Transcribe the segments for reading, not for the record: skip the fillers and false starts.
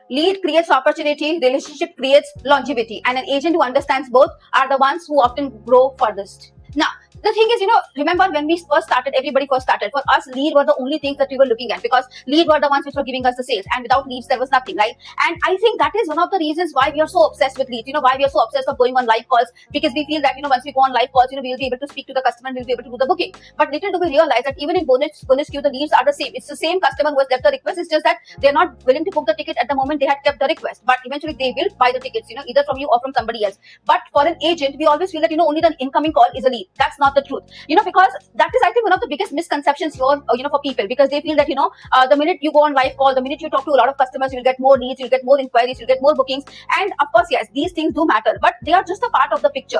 Lead creates opportunity, relationship creates longevity, and an agent who understands both are the ones who often grow furthest. Now, the thing is, remember when we first started, everybody first started. For us, lead were the only things that we were looking at because lead were the ones which were giving us the sales, and without leads, there was nothing, right? And I think that is one of the reasons why we are so obsessed with leads. Why we are so obsessed of going on live calls, because we feel that once we go on live calls, we'll be able to speak to the customer and we'll be able to do the booking. But little do we realize that even in bonus queue, the leads are the same. It's the same customer who has left the request. It's just that they're not willing to book the ticket at the moment they had kept the request. But eventually they will buy the tickets, either from you or from somebody else. But for an agent, we always feel that only the incoming call is a lead. That's not the truth. Because that is, I think, one of the biggest misconceptions here, for people, because they feel that, the minute you go on live call, the minute you talk to a lot of customers, you'll get more leads, you'll get more inquiries, you'll get more bookings. And of course, yes, these things do matter, but they are just a part of the picture,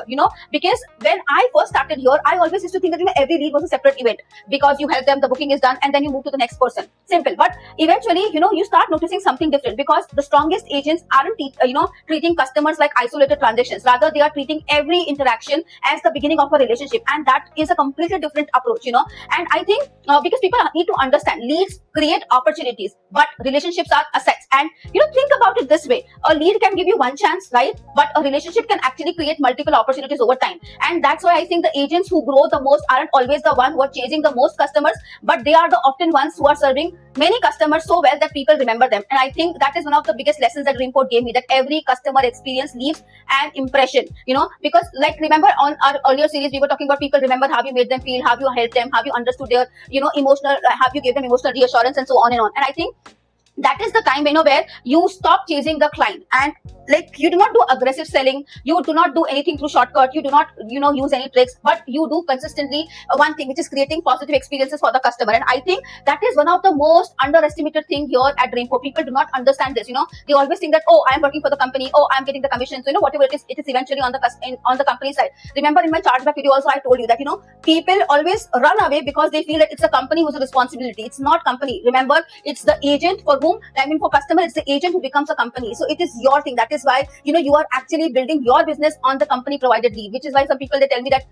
because when I first started here, I always used to think that, every lead was a separate event because you help them, the booking is done, and then you move to the next person. Simple. But eventually, you start noticing something different because the strongest agents aren't, treating customers like isolated transactions. Rather, they are treating every interaction as the beginning of a relationship. And that is a completely different approach, and I think because people need to understand, leads create opportunities, but relationships are assets. And think about it this way: a lead can give you one chance, right? But a relationship can actually create multiple opportunities over time. And that's why I think the agents who grow the most aren't always the one who are chasing the most customers, but they are the often ones who are serving many customers so well that people remember them. And I think that is one of the biggest lessons that Dreamport gave me, that every customer experience leaves an impression, because remember on our earlier series, we were talking about people remember how you made them feel, how you helped them, how you understood their, emotional, how you gave them emotional reassurance, and so on and on. And I think that is the time, where you stop chasing the client, and you do not do aggressive selling, you do not do anything through shortcut, you do not, use any tricks, but you do consistently one thing, which is creating positive experiences for the customer. And I think that is one of the most underestimated thing here at Dreamport. People do not understand this, they always think that, oh, I am working for the company, oh, I am getting the commission. So, whatever it is eventually on the company side. Remember in my chargeback video also, I told you that, people always run away because they feel that it's a company who's a responsibility. It's not company. Remember, it's the agent for for customer, it's the agent who becomes a company. So it is your thing. That is why, you are actually building your business on the company provided lead, which is why some people, they tell me that,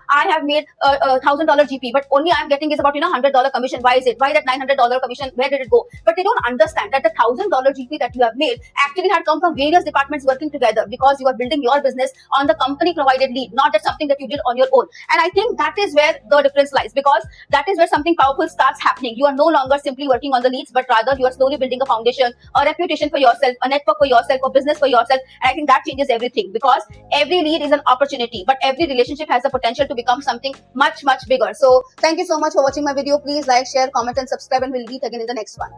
I have made a $1,000 GP, but only I'm getting is about, $100 commission. Why is it? Why that $900 commission? Where did it go? But they don't understand that the $1,000 GP that you have made actually had come from various departments working together, because you are building your business on the company provided lead, not just something that you did on your own. And I think that is where the difference lies, because that is where something powerful starts happening. You are no longer simply working on the leads, but rather you are slowly building a foundation, a reputation for yourself, a network for yourself, a business for yourself. And I think that changes everything, because every lead is an opportunity, but every relationship has the potential to become something much, much bigger. So thank you so much for watching my video. Please like, share, comment, and subscribe, and we'll meet again in the next one.